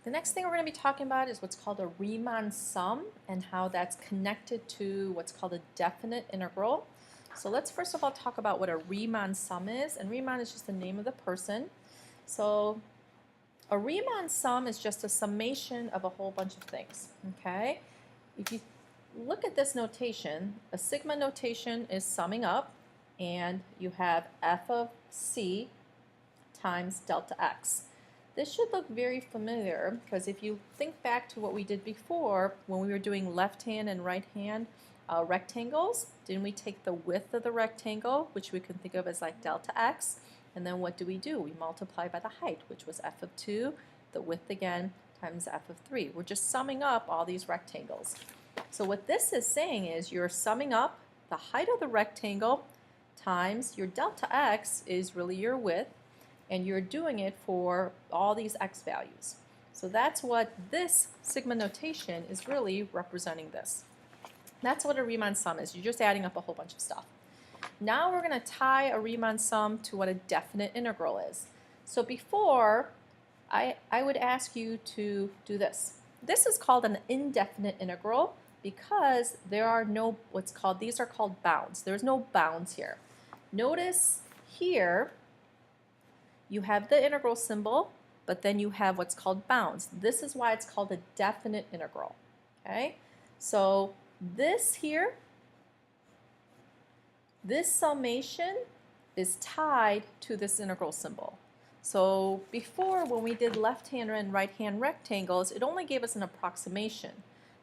The next thing we're going to be talking about is what's called a Riemann sum and how that's connected to what's called a definite integral. So let's first of all talk about what a Riemann sum is, and Riemann is just the name of the person. So a Riemann sum is just a summation of a whole bunch of things, okay? If you look at this notation, a sigma notation is summing up, and you have f of c times delta x. This should look very familiar because if you think back to what we did before when we were doing left hand and right hand rectangles, didn't we take the width of the rectangle, which we can think of as like delta x, and then what do? We multiply by the height, which was f of 2, the width again, times f of 3. We're just summing up all these rectangles. So what this is saying is you're summing up the height of the rectangle times your delta x is really your width, and you're doing it for all these x values. So that's what this sigma notation is really representing this. That's what a Riemann sum is. You're just adding up a whole bunch of stuff. Now we're going to tie a Riemann sum to what a definite integral is. So before, I would ask you to do this. This is called an indefinite integral because there are no, these are called bounds. There's no bounds here. Notice here, you have the integral symbol, but then you have what's called bounds. This is why it's called a definite integral. Okay? So this here, this summation is tied to this integral symbol. So before, when we did left-hand and right-hand rectangles, it only gave us an approximation.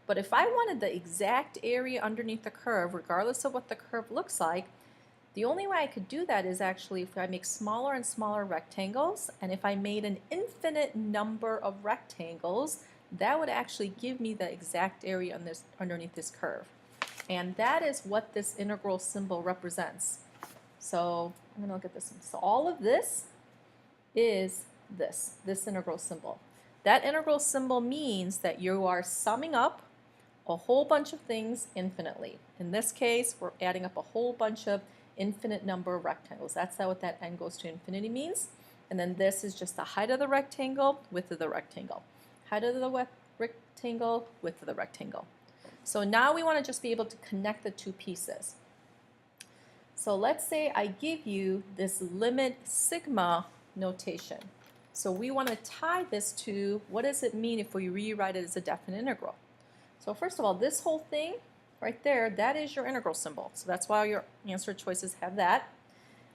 But if I wanted the exact area underneath the curve, regardless of what the curve looks like, the only way I could do that is actually if I make smaller and smaller rectangles, and if I made an infinite number of rectangles, that would actually give me the exact area on this, underneath this curve. And that is what this integral symbol represents. So I'm going to look at this one. So all of this is this integral symbol. That integral symbol means that you are summing up a whole bunch of things infinitely. In this case, we're adding up a whole bunch of infinite number of rectangles. That's what that n goes to infinity means. And then this is just the height of the rectangle, width of the rectangle. Height of the rectangle, width of the rectangle. So now we want to just be able to connect the two pieces. So let's say I give you this limit sigma notation. So we want to tie this to, what does it mean if we rewrite it as a definite integral? So first of all, this whole thing right there, that is your integral symbol. So that's why your answer choices have that.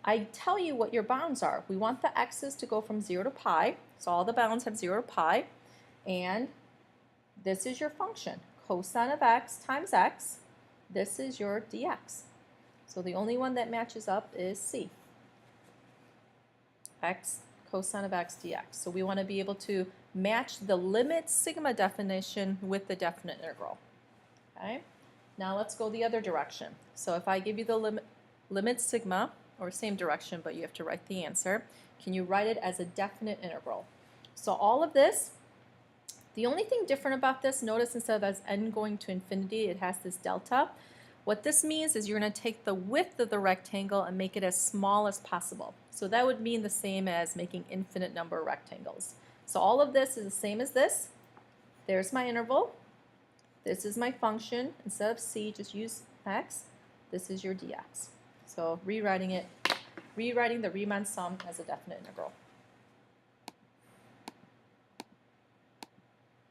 I tell you what your bounds are. We want the x's to go from 0 to pi. So all the bounds have 0 to pi. And this is your function, cosine of x times x. This is your dx. So the only one that matches up is c. X cosine of x dx. So we want to be able to match the limit sigma definition with the definite integral. Okay? Now let's go the other direction. So if I give you the limit sigma, or same direction, but you have to write the answer, can you write it as a definite integral? So all of this, the only thing different about this, notice instead of as n going to infinity, it has this delta. What this means is you're going to take the width of the rectangle and make it as small as possible. So that would mean the same as making infinite number of rectangles. So all of this is the same as this. There's my interval. This is my function. Instead of c, just use x. This is your dx. So rewriting the Riemann sum as a definite integral.